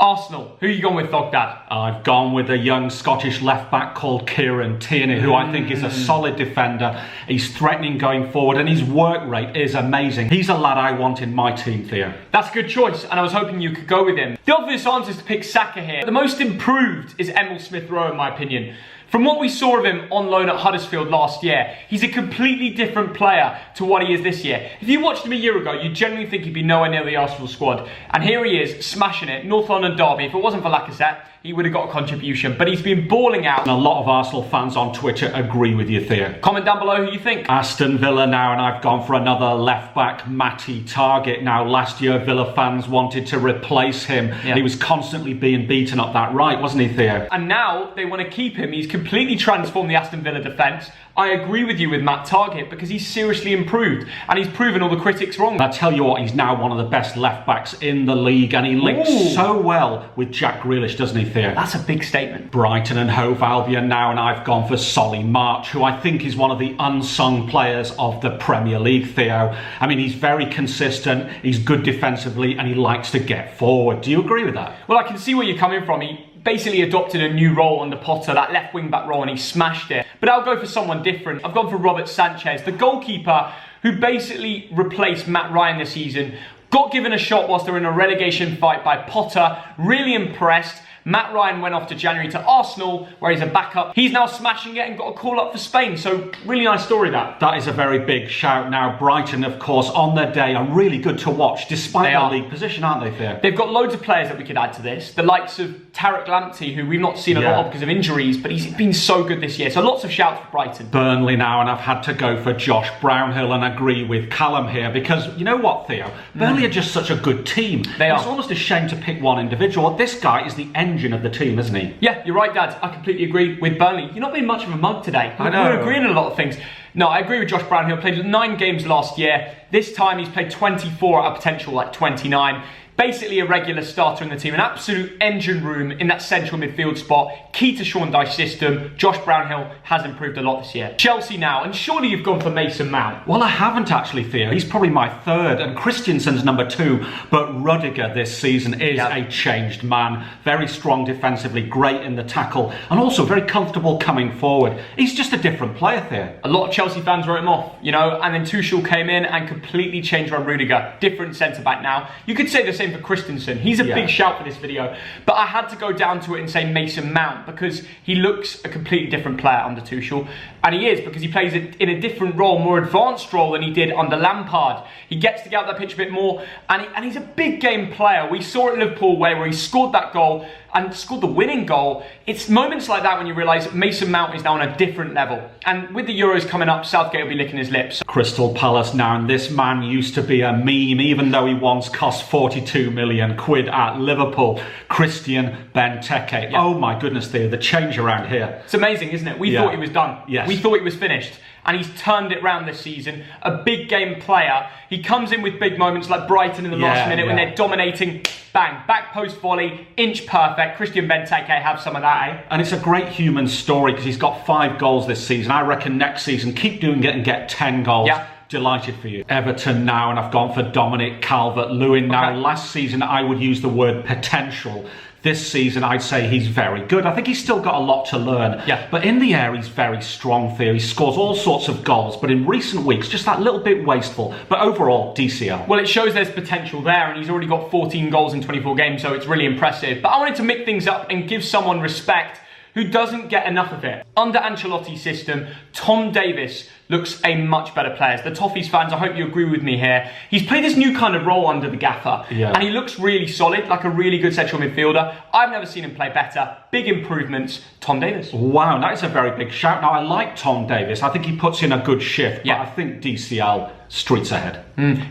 Arsenal, who you gone with, Thogdad? I've gone with a young Scottish left-back called Kieran Tierney, who I think is a solid defender. He's threatening going forward, and his work rate is amazing. He's a lad I want in my team, Theo. That's a good choice, and I was hoping you could go with him. The obvious answer is to pick Saka here. The most improved is Emil Smith-Rowe, in my opinion. From what we saw of him on loan at Huddersfield last year, he's a completely different player to what he is this year. If you watched him a year ago, you'd generally think he'd be nowhere near the Arsenal squad. And here he is, smashing it. North London derby. If it wasn't for Lacazette, he would have got a contribution. But he's been balling out. And a lot of Arsenal fans on Twitter agree with you, Theo. Comment down below who you think. Aston Villa now, and I've gone for another left-back, Matty Target. Now, last year, Villa fans wanted to replace him. Yeah. He was constantly being beaten up that right, wasn't he, Theo? And now they want to keep him. He's completely transformed the Aston Villa defence. I agree with you with Matt Target because he's seriously improved and he's proven all the critics wrong. I tell you what, he's now one of the best left-backs in the league, and he links so well with Jack Grealish, doesn't he, Theo? That's a big statement. Brighton and Hove Albion now, and I've gone for Solly March, who I think is one of the unsung players of the Premier League, Theo. I mean, he's very consistent, he's good defensively, and he likes to get forward. Do you agree with that? Well, I can see where you're coming from. He basically adopted a new role under Potter, that left wing back role, and he smashed it. But I'll go for someone different. I've gone for Robert Sanchez, the goalkeeper who basically replaced Matt Ryan this season. Got given a shot whilst they were in a relegation fight by Potter. Really impressed. Matt Ryan went off to January to Arsenal, where he's a backup. He's now smashing it and got a call up for Spain. So, really nice story, that. That is a very big shout. Now, Brighton, of course, on their day, are really good to watch, despite their league position, aren't they, Theo? They've got loads of players that we could add to this. The likes of Tarek Lamptey, who we've not seen a lot of because of injuries, but he's been so good this year. So, lots of shouts for Brighton. Burnley now, and I've had to go for Josh Brownhill and agree with Callum here, because you know what, Theo? Burnley are just such a good team. They are. It's almost a shame to pick one individual. This guy is the engine of the team, isn't he? Yeah, you're right, Dad. I completely agree with Burnley. You're not being much of a mug today. I know. We're agreeing on a lot of things. No, I agree with Josh Brownhill. Played 9 games last year. This time he's played 24 at a potential like 29. Basically a regular starter in the team, an absolute engine room in that central midfield spot. Key to Sean Dyche's system. Josh Brownhill has improved a lot this year. Chelsea now, and surely you've gone for Mason Mount. Well, I haven't actually, Theo. He's probably my third, and Christensen's number 2. But Rudiger this season is a changed man. Very strong defensively, great in the tackle, and also very comfortable coming forward. He's just a different player, Theo. A lot of Chelsea fans wrote him off, you know, and then Tuchel came in and completely changed around Rudiger. Different centre-back now. You could say the same for Christensen. He's a big shout for this video, but I had to go down to it and say Mason Mount because he looks a completely different player under Tuchel, and he is, because he plays in a different role, more advanced role than he did under Lampard. He gets to get out that pitch a bit more, and he's a big game player. We saw at Liverpool where he scored that goal and scored the winning goal. It's moments like that when you realise Mason Mount is now on a different level. And with the Euros coming up, Southgate will be licking his lips. Crystal Palace now, and this man used to be a meme, even though he once cost 42 million quid at Liverpool. Christian Benteke. Oh my goodness, Theo, the change around here. It's amazing, isn't it? We thought he was done. Yes. We thought he was finished. And he's turned it round this season. A big game player. He comes in with big moments like Brighton in the last minute when they're dominating. Bang, back post volley, inch perfect. Christian Benteke, have some of that, eh? And it's a great human story because he's got 5 goals this season. I reckon next season, keep doing it and get 10 goals. Yeah. Delighted for you. Everton now, and I've gone for Dominic Calvert-Lewin. Now, last season I would use the word potential. This season, I'd say he's very good. I think he's still got a lot to learn. Yeah. But in the air, he's very strong, Theo. He scores all sorts of goals, but in recent weeks, just that little bit wasteful. But overall, DCL. Well, it shows there's potential there, and he's already got 14 goals in 24 games, so it's really impressive. But I wanted to mix things up and give someone respect who doesn't get enough of it. Under Ancelotti's system, Tom Davies looks a much better player. The Toffees fans, I hope you agree with me here. He's played this new kind of role under the gaffer, and he looks really solid, like a really good central midfielder. I've never seen him play better. Big improvements, Tom Davies. Wow, that is a very big shout. Now, I like Tom Davies. I think he puts in a good shift, but I think DCL, streets ahead.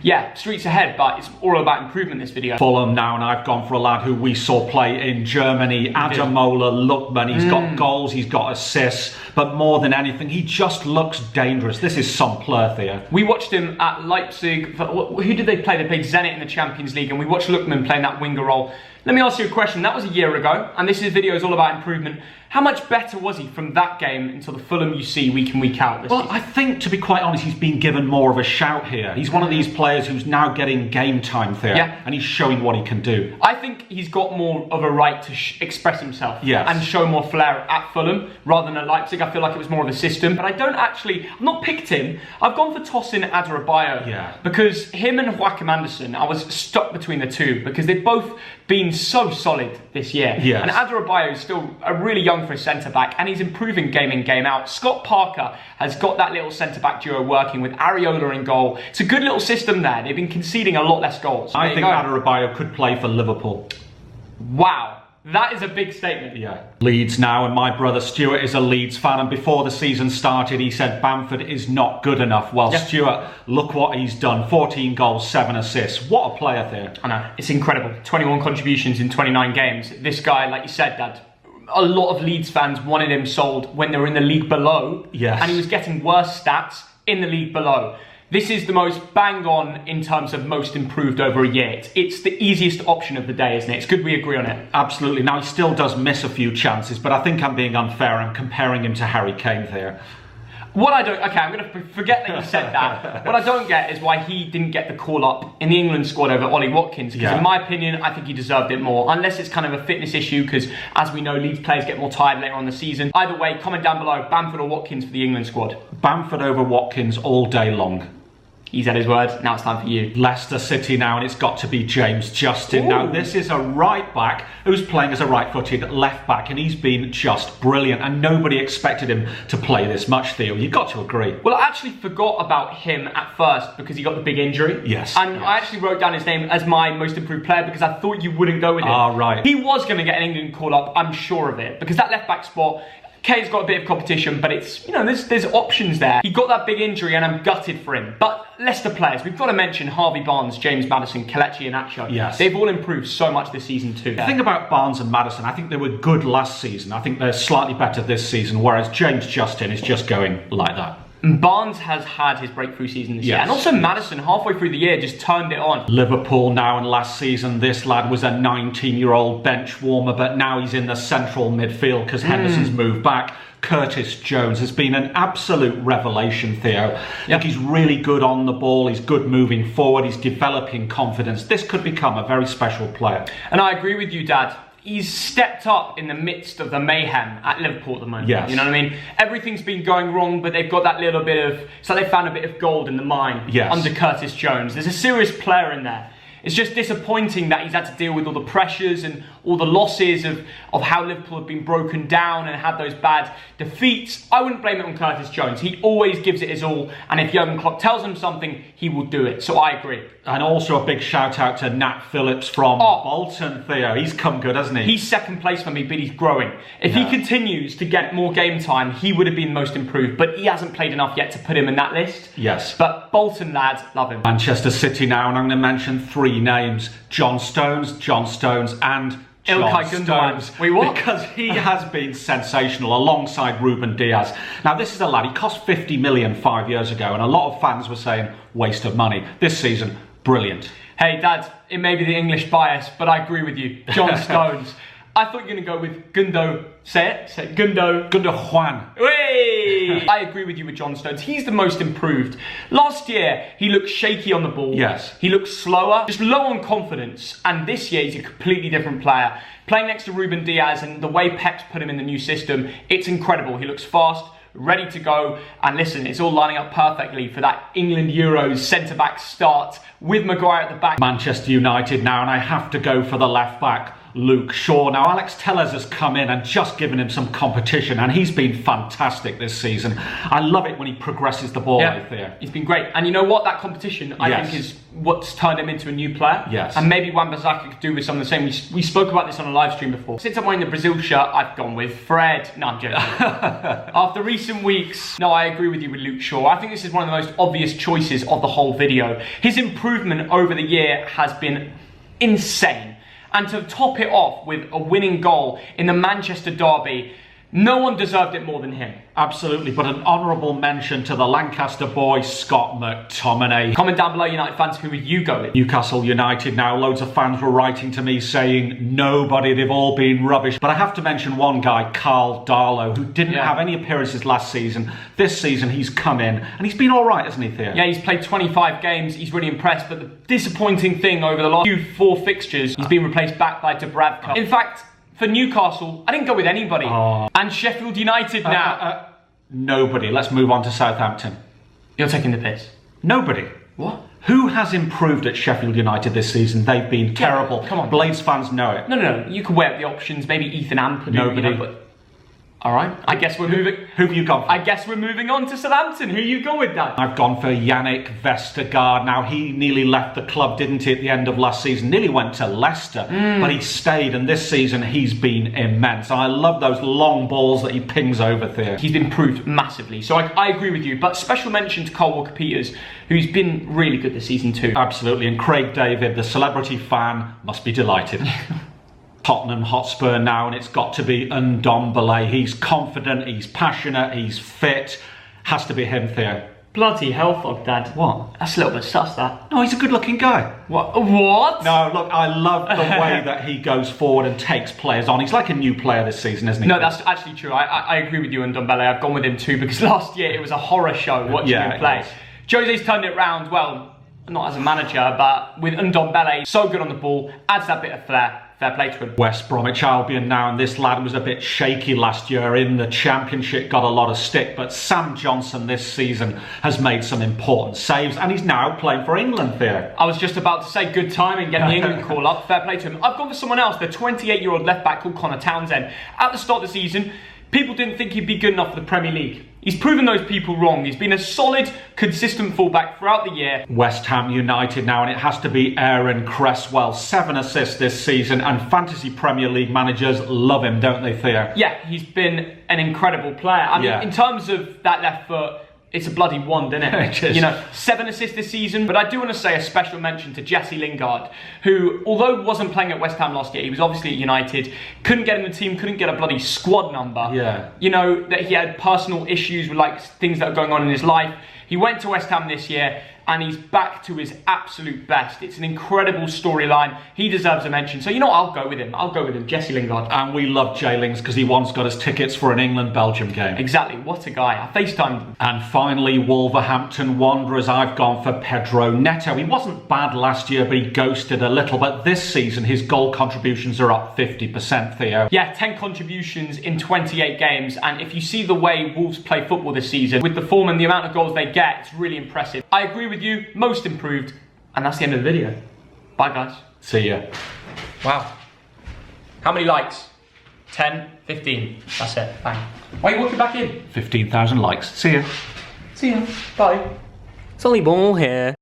Yeah, streets ahead, but it's all about improvement this video. Fulham now, and I've gone for a lad who we saw play in Germany, Ademola Lookman. He's got goals, he's got assists, but more than anything, he just looks dangerous. This is some player, Theo. We watched him at Leipzig. Who did they play? They played Zenit in the Champions League, and we watched Lookman playing that winger role. Let me ask you a question. That was a year ago, and this video is all about improvement. How much better was he from that game until the Fulham you see week in, week out this season? I think, to be quite honest, he's been given more of a shout here. He's one of these players who's now getting game time there, and he's showing what he can do. I think he's got more of a right to express himself and show more flair at Fulham rather than at Leipzig. I feel like it was more of a system, but I've not picked him. I've gone for tossing Adebayo because him and Joachim Andersen, I was stuck between the two because they've both been so solid this year. And Adebayo is still a really young for a centre-back, and he's improving game in, game out. Scott Parker has got that little centre-back duo working with Areola in goal. It's a good little system there. They've been conceding a lot less goals. I think Adebayo could play for Liverpool. Wow. That is a big statement. Leeds now, and my brother Stuart is a Leeds fan, and before the season started he said Bamford is not good enough. Well, Stuart, look what he's done. 14 goals, 7 assists. What a player there. I know, it's incredible. 21 contributions in 29 games. This guy, like you said, Dad, a lot of Leeds fans wanted him sold when they were in the league below, and he was getting worse stats in the league below. This is the most bang on in terms of most improved over a year. It's the easiest option of the day, isn't it? It's good we agree on it. Absolutely. Now, he still does miss a few chances, but I think I'm being unfair. I'm comparing him to Harry Kane there. What I don't... Okay, I'm going to forget that you said that. What I don't get is why he didn't get the call-up in the England squad over Ollie Watkins. Because in my opinion, I think he deserved it more. Unless it's kind of a fitness issue, because as we know, Leeds players get more tired later on in the season. Either way, comment down below, Bamford or Watkins for the England squad. Bamford over Watkins all day long. He's had his word, now it's time for you. Leicester City now, and it's got to be James Justin. Now, this is a right back who's playing as a right-footed left back, and he's been just brilliant, and nobody expected him to play this much, Theo. You've got to agree. Well, I actually forgot about him at first because he got the big injury. And I actually wrote down his name as my most improved player because I thought you wouldn't go with him. Right. He was going to get an England call-up, I'm sure of it, because that left-back spot... Kay's got a bit of competition, but it's, you know, there's options there. He got that big injury and I'm gutted for him. But Leicester players, we've got to mention Harvey Barnes, James Maddison, Kelechi Iheanacho. They've all improved so much this season too. The thing about Barnes and Maddison, I think they were good last season. I think they're slightly better this season, whereas James Justin is just going like that. Barnes has had his breakthrough season this year. And also Maddison, halfway through the year, just turned it on. Liverpool now, and last season, this lad was a 19-year-old bench warmer, but now he's in the central midfield because Henderson's moved back. Curtis Jones has been an absolute revelation, Theo. I think he's really good on the ball, he's good moving forward, he's developing confidence. This could become a very special player. And I agree with you, Dad. He's stepped up in the midst of the mayhem at Liverpool at the moment. You know what I mean? Everything's been going wrong, but they've got that little bit of... It's like they found a bit of gold in the mine under Curtis Jones. There's a serious player in there. It's just disappointing that he's had to deal with all the pressures and all the losses of how Liverpool have been broken down and had those bad defeats. I wouldn't blame it on Curtis Jones. He always gives it his all, and if Jurgen Klopp tells him something, he will do it. So I agree. And also a big shout out to Nat Phillips from Bolton, Theo. He's come good, hasn't he? He's second place for me, but he's growing. If he continues to get more game time, he would have been most improved, but he hasn't played enough yet to put him in that list. But Bolton lads, love him. Manchester City now, and I'm going to mention 3 names. John Stones, and John Stones. Wait, what? Because he has been sensational alongside Ruben Diaz. Now, this is a lad, he cost 50 million 5 years ago, and a lot of fans were saying, waste of money. This season, brilliant. Hey, Dad, it may be the English bias, but I agree with you. John Stones. I thought you were going to go with Gundo. Say it. Gundo Juan. Hey! I agree with you with John Stones. He's the most improved. Last year, he looked shaky on the ball. He looked slower, just low on confidence. And this year, he's a completely different player. Playing next to Ruben Diaz and the way Pep's put him in the new system, it's incredible. He looks fast, ready to go. And listen, it's all lining up perfectly for that England Euros centre-back start with Maguire at the back. Manchester United now, and I have to go for the left-back, Luke Shaw. Now, Alex Tellez has come in and just given him some competition, and he's been fantastic this season. I love it when he progresses the ball out there. He's been great. And you know what? That competition, I think, is what's turned him into a new player. And maybe Wan-Bissaka could do with some of the same. We spoke about this on a live stream before. Since I'm wearing the Brazil shirt, I've gone with Fred. No, I'm joking. After recent weeks, no, I agree with you with Luke Shaw. I think this is one of the most obvious choices of the whole video. His improvement over the year has been insane. And to top it off with a winning goal in the Manchester derby, No one deserved it more than him. Absolutely, but an honourable mention to the Lancaster boy, Scott McTominay. Comment down below, United fans, who would you go with? Newcastle United now. Loads of fans were writing to me saying, nobody, they've all been rubbish. But I have to mention one guy, Carl Darlow, who didn't have any appearances last season. This season, he's come in, and he's been all right, hasn't he, Theo? Yeah, he's played 25 games. He's really impressed. But the disappointing thing over the last 4 fixtures, he's been replaced back by Dubravka. In fact, for Newcastle, I didn't go with anybody. And Sheffield United now. Nobody. Let's move on to Southampton. You're taking the piss. Nobody. What? Who has improved at Sheffield United this season? They've been terrible. Come on. Blades fans know it. No. You could weigh up the options. Maybe Ethan Ampadu. Nobody. All right. I guess we're moving. Who have you gone for? I guess we're moving on to Southampton. Who you go with, Dan? I've gone for Yannick Vestergaard. Now, he nearly left the club, didn't he, at the end of last season? Nearly went to Leicester, but he stayed, and this season he's been immense. And I love those long balls that he pings over there. He's improved massively, so I agree with you. But special mention to Kyle Walker-Peters, who's been really good this season too. Absolutely, and Craig David, the celebrity fan, must be delighted. Tottenham Hotspur now, and it's got to be Ndombele. He's confident, he's passionate, he's fit. Has to be him, Theo. Bloody hell, Fog Dad. What? That's a little bit sus, that. No, he's a good-looking guy. What? No, look, I love the way that he goes forward and takes players on. He's like a new player this season, isn't he? No, that's actually true. I agree with you on Ndombele. I've gone with him too, because last year it was a horror show watching him play. Jose's turned it round, well, not as a manager, but with Ndombele, so good on the ball, adds that bit of flair. Fair play to him. West Bromwich Albion now, and this lad was a bit shaky last year in the Championship, got a lot of stick, but Sam Johnson this season has made some important saves, and he's now playing for England there. I was just about to say good timing getting the England call up. Fair play to him. I've gone for someone else, the 28-year-old left-back called Connor Townsend. At the start of the season, people didn't think he'd be good enough for the Premier League. He's proven those people wrong. He's been a solid, consistent fullback throughout the year. West Ham United now, and it has to be Aaron Cresswell. 7 assists this season, and fantasy Premier League managers love him, don't they, Theo? Yeah, he's been an incredible player. I mean, in terms of that left foot, it's a bloody wand, isn't it? It is. You know, 7 assists this season. But I do want to say a special mention to Jesse Lingard, who, although wasn't playing at West Ham last year, he was obviously at United, couldn't get in the team, couldn't get a bloody squad number. Yeah. You know, that he had personal issues with like things that are going on in his life. He went to West Ham this year, and he's back to his absolute best. It's an incredible storyline. He deserves a mention. So, you know what? I'll go with him. I'll go with him. Jesse Lingard. And we love J-Lings because he once got us tickets for an England-Belgium game. Exactly. What a guy. I FaceTimed him. And finally, Wolverhampton Wanderers. I've gone for Pedro Neto. He wasn't bad last year, but he ghosted a little. But this season, his goal contributions are up 50%, Theo. Yeah, 10 contributions in 28 games. And if you see the way Wolves play football this season, with the form and the amount of goals they get, it's really impressive. I agree with you, most improved, and that's the end of the video. Bye guys. See ya. Wow. How many likes? 10, 15. That's it. Bang. Why are you walking back in? 15,000 likes. See ya. See ya. Bye. It's only Ball here.